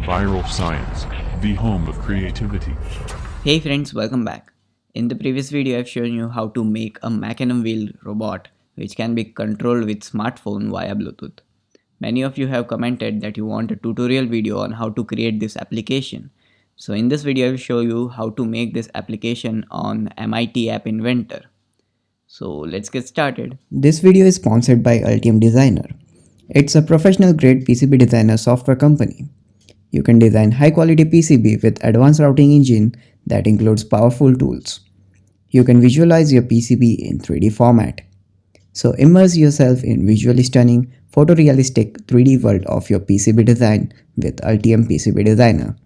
Viral Science, the home of creativity. Hey friends, welcome back. In the previous video I've shown you how to make a Mecanum wheel robot which can be controlled with smartphone via Bluetooth. Many of you have commented that you want a tutorial video on how to create this application. So in this video I will show you how to make this application on MIT App Inventor. So let's get started. This video is sponsored by Ultium Designer. It's a professional grade PCB designer software company. You can design high quality PCB with advanced routing engine that includes powerful tools. You can visualize your PCB in 3D format. So immerse yourself in visually stunning photorealistic 3D world of your PCB design with Ultium PCB Designer.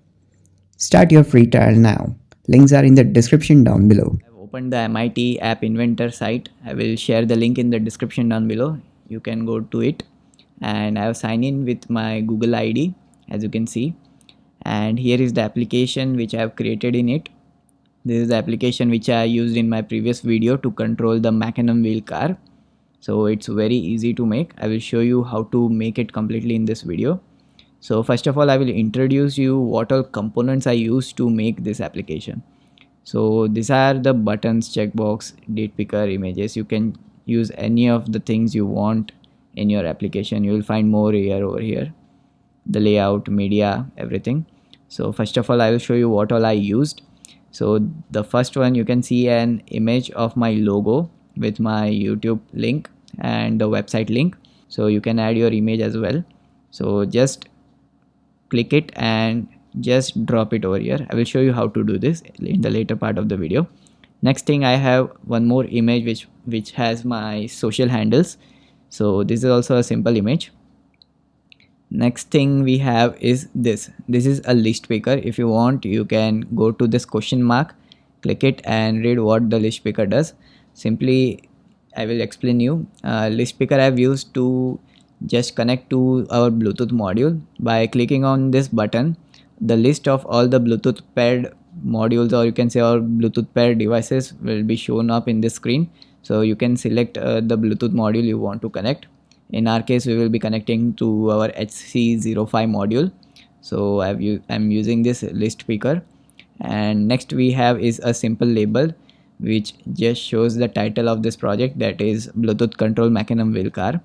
Start your free trial now. Links are in the description down below. I've opened the MIT App Inventor site. I will share the link in the description down below. You can go to it, and I have signed in with my Google ID, as you can see. And here is the application which I have created in it. This is the application which I used in my previous video to control the Mecanum wheel car. So it's very easy to make. I will show you how to make it completely in this video. So first of all, I will introduce you what all components I used to make this application. So these are the buttons, checkbox, date picker, images. You can use any of the things you want in your application. You will find more here, over here, the layout, media, everything. So first of all, I will show you what all I used. So the first one, you can see an image of my logo with my YouTube link and the website link. So you can add your image as well. So just click it and just drop it over here. I will show you how to do this in the later part of the video. Next thing, I have one more image which has my social handles. So this is also a simple image. Next thing we have is this is a list picker. If you want, you can go to this question mark, click it and read what the list picker does. Simply I will explain you. List picker I've used to just connect to our Bluetooth module. By clicking on this button, the list of all the Bluetooth paired modules, or you can say our Bluetooth paired devices, will be shown up in this screen. So you can select the Bluetooth module you want to connect. In our case, we will be connecting to our HC05 module. So I'm using this list picker. And next we have is a simple label which just shows the title of this project, that is Bluetooth control Mecanum wheel car.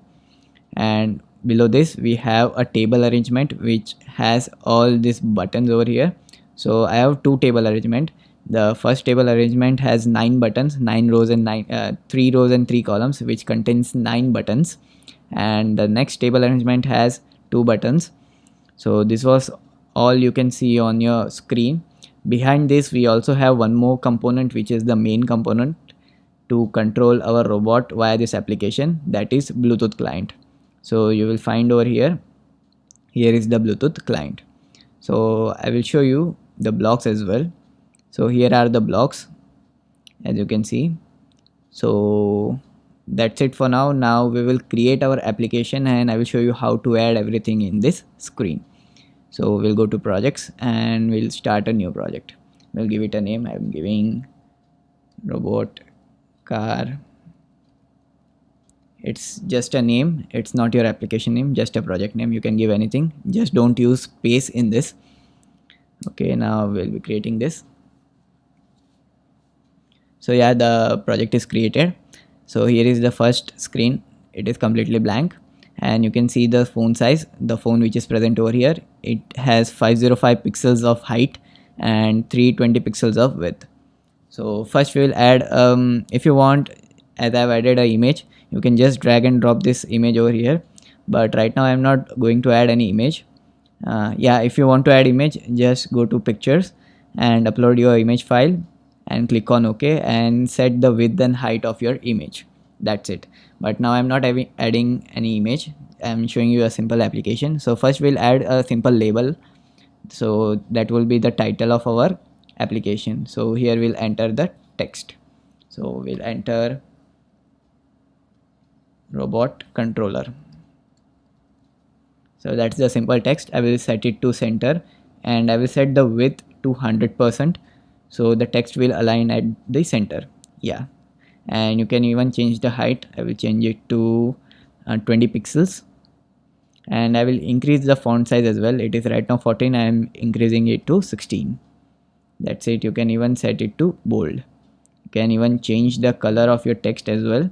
And below this we have a table arrangement which has all these buttons over here. So I have two table arrangement. The first table arrangement has 9 buttons, 9 rows and 3 rows and 3 columns, which contains 9 buttons. And the next table arrangement has 2 buttons. So this was all you can see on your screen. Behind this we also have one more component, which is the main component to control our robot via this application, that is Bluetooth client. So you will find over here is the Bluetooth client. So I will show you the blocks as well. So here are the blocks, as you can see. So that's it for now. Now we will create our application and I will show you how to add everything in this screen. So we'll go to projects and we'll start a new project. We'll give it a name. I'm giving robot car. It's just a name, it's not your application name, just a project name. You can give anything, just don't use space in this. Okay, now we'll be creating this. So yeah, the project is created. So here is the first screen. It is completely blank and you can see the phone size. The phone which is present over here, it has 505 pixels of height and 320 pixels of width. So first we will add, if you want, as I've added an image, you can just drag and drop this image over here, but right now I'm not going to add any image. Yeah, if you want to add image, just go to pictures and upload your image file and click on OK and set the width and height of your image. That's it. But now I'm not adding any image. I'm showing you a simple application. So first we'll add a simple label. So that will be the title of our application. So here we'll enter the text. So we'll enter robot controller. So that's the simple text. I will set it to center and I will set the width to 100%. So the text will align at the center. Yeah, and you can even change the height. I will change it to 20 pixels And I will increase the font size as well. It is right now 14, I am increasing it to 16. That's it. You can even set it to bold. You can even change the color of your text as well.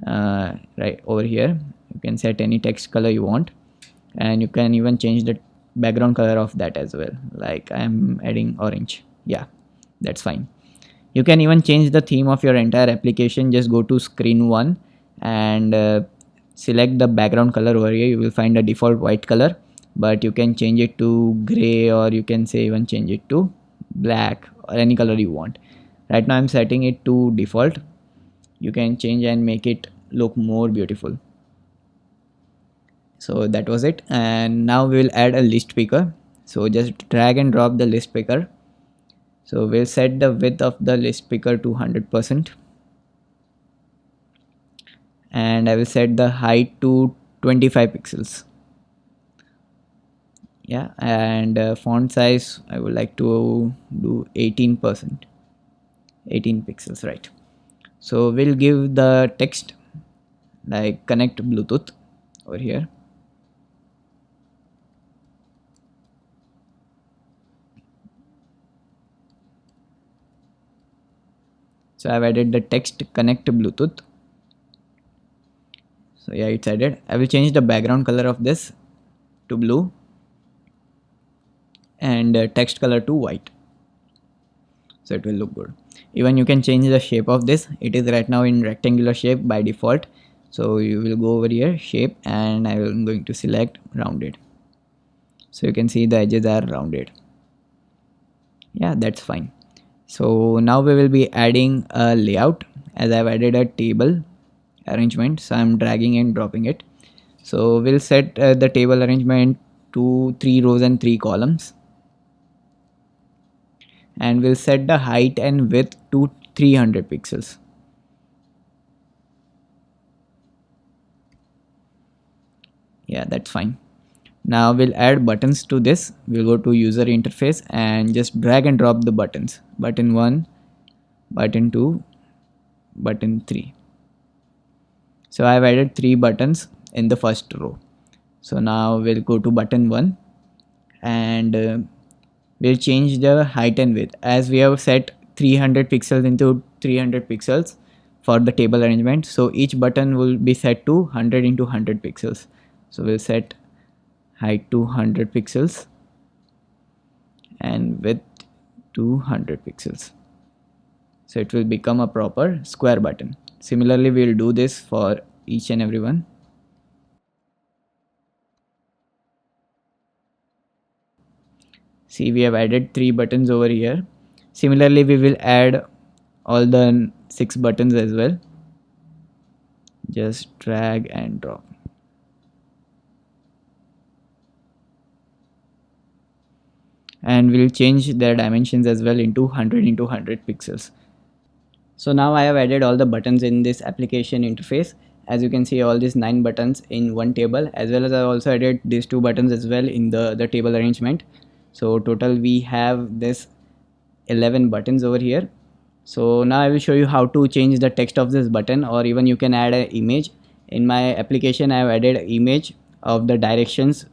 Right over here you can set any text color you want, and you can even change the background color of that as well, like I'm adding orange. Yeah, that's fine. You can even change the theme of your entire application. Just go to screen 1 and select the background color. Over here you will find a default white color, but you can change it to gray, or you can say even change it to black, or any color you want. Right now I'm setting it to default. You can change and make it look more beautiful. So that was it, and now we will add a list picker. So just drag and drop the list picker. So we'll set the width of the list picker to 100%, and I will set the height to 25 pixels. Yeah, and font size I would like to do 18%, 18 pixels, right? So we'll give the text like connect Bluetooth over here. So I've added the text connect Bluetooth. So yeah, it's added. I will change the background color of this to blue, and text color to white, so it will look good. Even you can change the shape of this. It is right now in rectangular shape by default, so you will go over here shape, and I'm going to select rounded, so you can see the edges are rounded. Yeah, that's fine. So now we will be adding a layout, as I've added a table arrangement, so I'm dragging and dropping it. So we'll set the table arrangement to 3 rows and 3 columns, and we'll set the height and width to 300 pixels. Yeah, that's fine. Now we'll add buttons to this. We'll go to user interface and just drag and drop the buttons. Button 1, button 2, button 3. So I've added 3 buttons in the first row. So now we'll go to button 1, and we'll change the height and width, as we have set 300 pixels into 300 pixels for the table arrangement. So each button will be set to 100 into 100 pixels. So we'll set height to 100 pixels and width to 100 pixels. So it will become a proper square button. Similarly, we'll do this for each and every one. See, we have added 3 buttons over here. Similarly, we will add all the 6 buttons as well. Just drag and drop. And we'll change their dimensions as well into 100 into 100 pixels. So now I have added all the buttons in this application interface. As you can see, all these 9 buttons in one table, as well as I also added these 2 buttons as well in the table arrangement. So total we have this 11 buttons over here. So now I will show you how to change the text of this button, or even you can add an image. In my application I have added an image of the directions.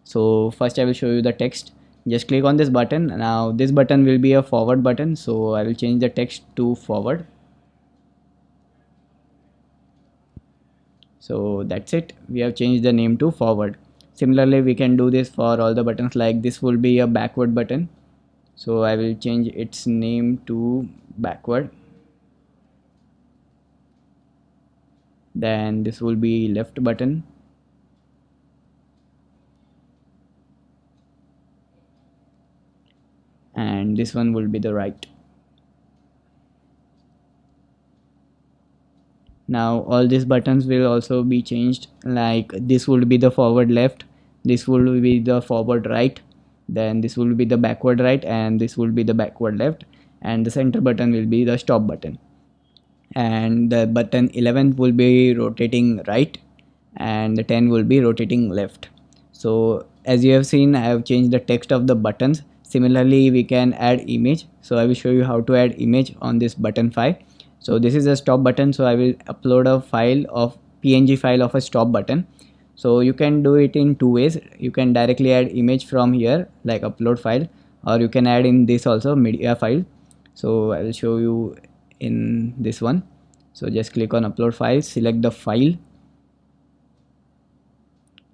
So first I will show you the text. Just click on this button. Now this button will be a forward button, so I will change the text to forward. So that's it, we have changed the name to forward. Similarly, we can do this for all the buttons. Like this will be a backward button, so I will change its name to backward. Then this will be left button, and this one will be the right. Now all these buttons will also be changed, like this will be the forward left, this will be the forward right, then this will be the backward right, and this will be the backward left, and the center button will be the stop button. And the button 11 will be rotating right, and the 10 will be rotating left. So as you have seen, I have changed the text of the buttons. Similarly, we can add image. So I will show you how to add image on this button 5. So this is a stop button, so I will upload a file of PNG file of a stop button. So you can do it in two ways. You can directly add image from here like upload file, or you can add in this also media file. So I will show you in this one. So just click on upload file, select the file.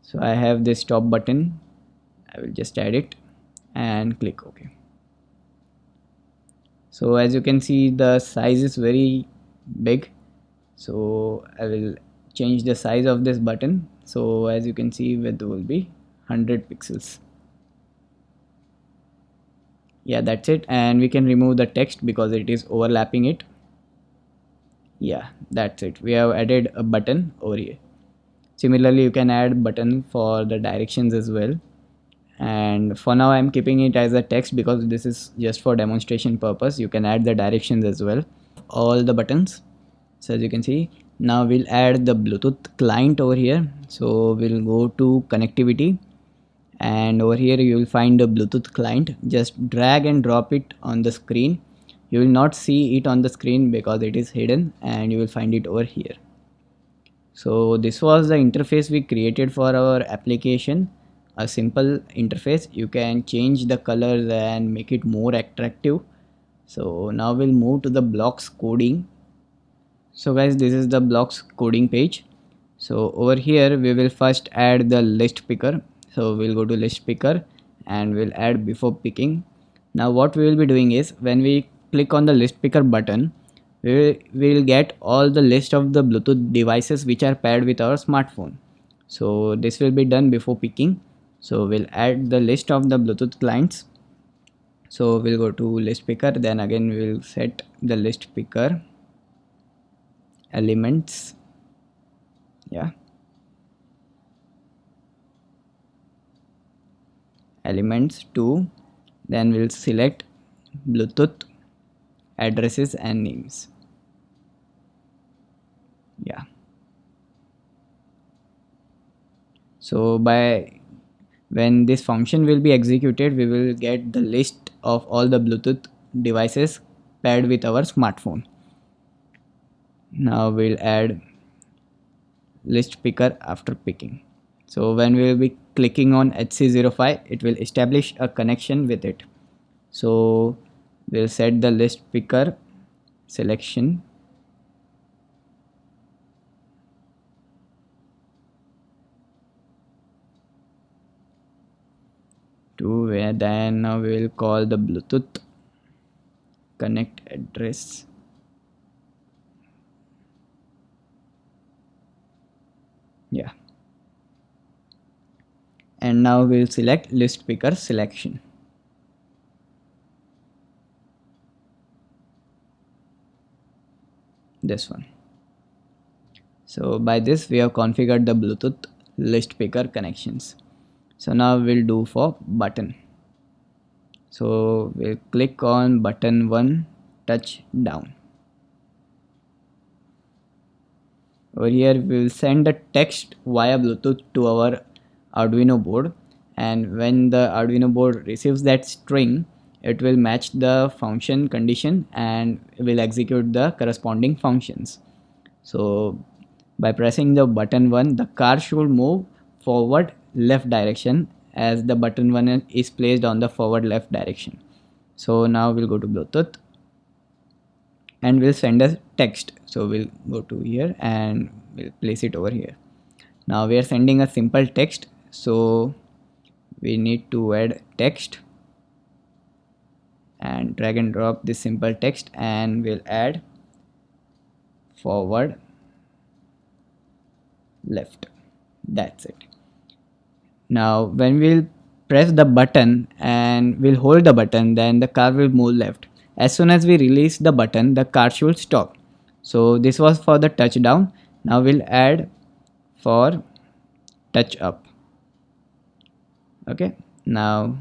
So I have this top button, I will just add it and click OK. So as you can see, the size is very big, so I will change the size of this button. So as you can see, width will be 100 pixels. Yeah, that's it. And we can remove the text because it is overlapping it. Yeah, that's it. We have added a button over here. Similarly, you can add button for the directions as well. And for now I'm keeping it as a text because this is just for demonstration purpose. You can add the directions as well, all the buttons. So as you can see, now we'll add the Bluetooth client over here. So we'll go to connectivity, and over here you will find the Bluetooth client. Just drag and drop it on the screen. You will not see it on the screen because it is hidden, and you will find it over here. So this was the interface we created for our application. A simple interface. You can change the colors and make it more attractive. So now we'll move to the blocks coding. So guys, this is the blocks coding page. So over here we will first add the list picker. So we'll go to list picker and we'll add before picking. Now what we will be doing is, when we click on the list picker button, we will get all the list of the Bluetooth devices which are paired with our smartphone. So this will be done before picking. So we'll add the list of the Bluetooth clients. So we'll go to list picker, then again we'll set the list picker elements. Yeah, elements 2, then we'll select Bluetooth addresses and names. Yeah, so when this function will be executed, we will get the list of all the Bluetooth devices paired with our smartphone. Now we'll add list picker after picking. So when we will be clicking on HC05, it will establish a connection with it. So we'll set the list picker selection. To where then now we will call the Bluetooth connect address. Yeah, and now we'll select list picker selection. This one. So by this we have configured the Bluetooth list picker connections. So now we'll do for button. So we'll click on button 1, touch down. Over here we will send the text via Bluetooth to our Arduino board, and when the Arduino board receives that string, it will match the function condition and will execute the corresponding functions. So by pressing the button 1, the car should move forward left direction, as the button 1 is placed on the forward left direction. So now we'll go to Bluetooth and we'll send a text. So we'll go to here and we'll place it over here. Now we are sending a simple text, so we need to add text and drag and drop this simple text, and we'll add forward left. That's it. Now when we'll press the button and we'll hold the button, then the car will move left. As soon as we release the button, the car should stop. So this was for the touch down. Now we'll add for touch up. Okay, now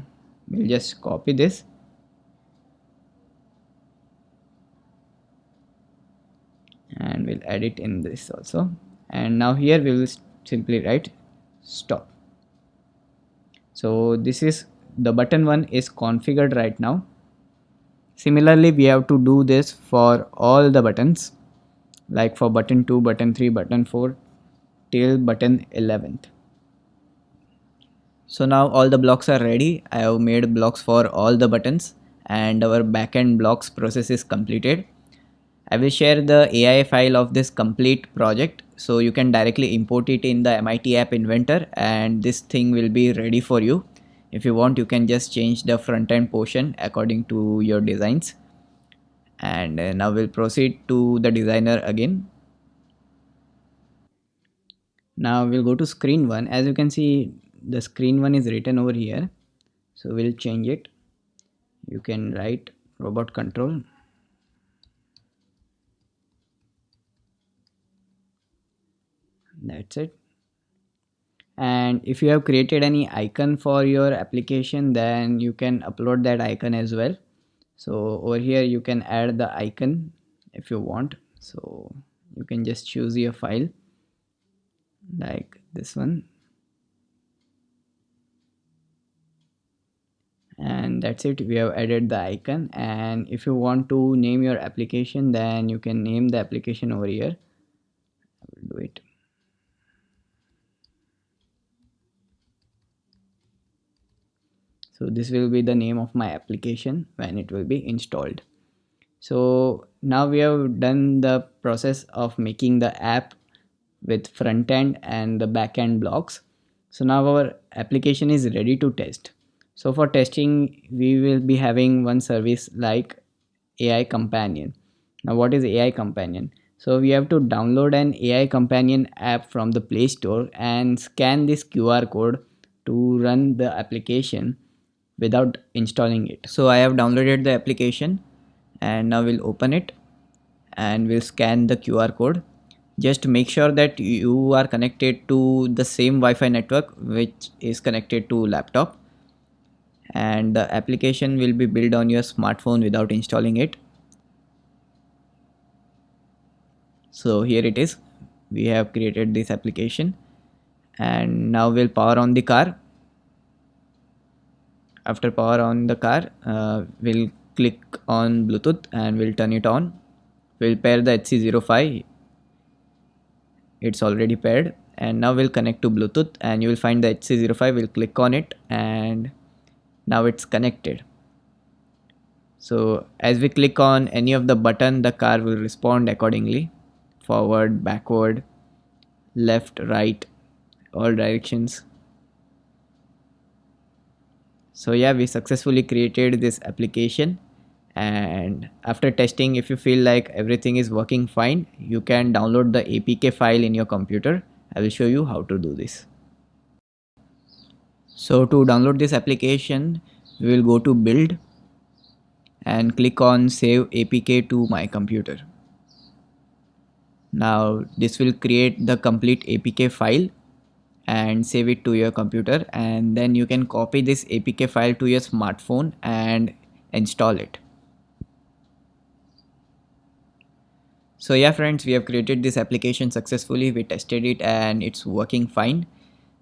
we'll just copy this and we'll add it in this also, and now here we will simply write stop. So this is the button 1 is configured right now. Similarly we have to do this for all the buttons, like for button 2, button 3, button 4 till button 11th. So now all the blocks are ready. I have made blocks for all the buttons and our backend blocks process is completed. I will share the AI file of this complete project so you can directly import it in the MIT App Inventor and this thing will be ready for you. If you want, you can just change the front end portion according to your designs. And now we'll proceed to the designer again. Now we'll go to screen 1. As you can see, the screen 1 is written over here. So we'll change it. You can write robot control. That's it. And if you have created any icon for your application, then you can upload that icon as well. So over here you can add the icon if you want. So you can just choose your file like this one. And that's it, we have added the icon. And if you want to name your application, then you can name the application over here. I will do it. So this will be the name of my application when it will be installed. So now we have done the process of making the app with front end and the back end blocks. So now our application is ready to test. So for testing, we will be having one service like AI Companion. Now what is AI Companion? So we have to download an AI Companion app from the Play Store and scan this QR code to run the application without installing it. So I have downloaded the application and now we'll open it and we'll scan the QR code. Just make sure that you are connected to the same Wi-Fi network which is connected to laptop, and the application will be built on your smartphone without installing it. So here it is, we have created this application and now we'll power on the car. After power on the car, we'll click on Bluetooth and we'll turn it on. We'll pair the HC05. It's already paired, and now we'll connect to Bluetooth and you will find the HC05. We'll click on it and now it's connected. So as we click on any of the button, the car will respond accordingly. Forward, backward, left, right, all directions. So yeah, we successfully created this application, and after testing, if you feel like everything is working fine, you can download the APK file in your computer. I will show you how to do this. So to download this application, we will go to build and click on save APK to my computer. Now this will create the complete APK file and save it to your computer, and then you can copy this APK file to your smartphone and install it. So yeah friends, we have created this application successfully. We tested it and it's working fine.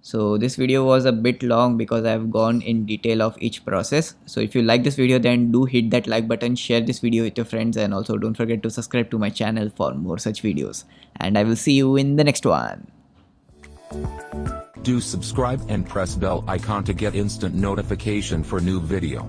So this video was a bit long because I have gone in detail of each process. So if you like this video, then do hit that like button, share this video with your friends, and also don't forget to subscribe to my channel for more such videos. And I will see you in the next one. Do subscribe and press bell icon to get instant notification for new video.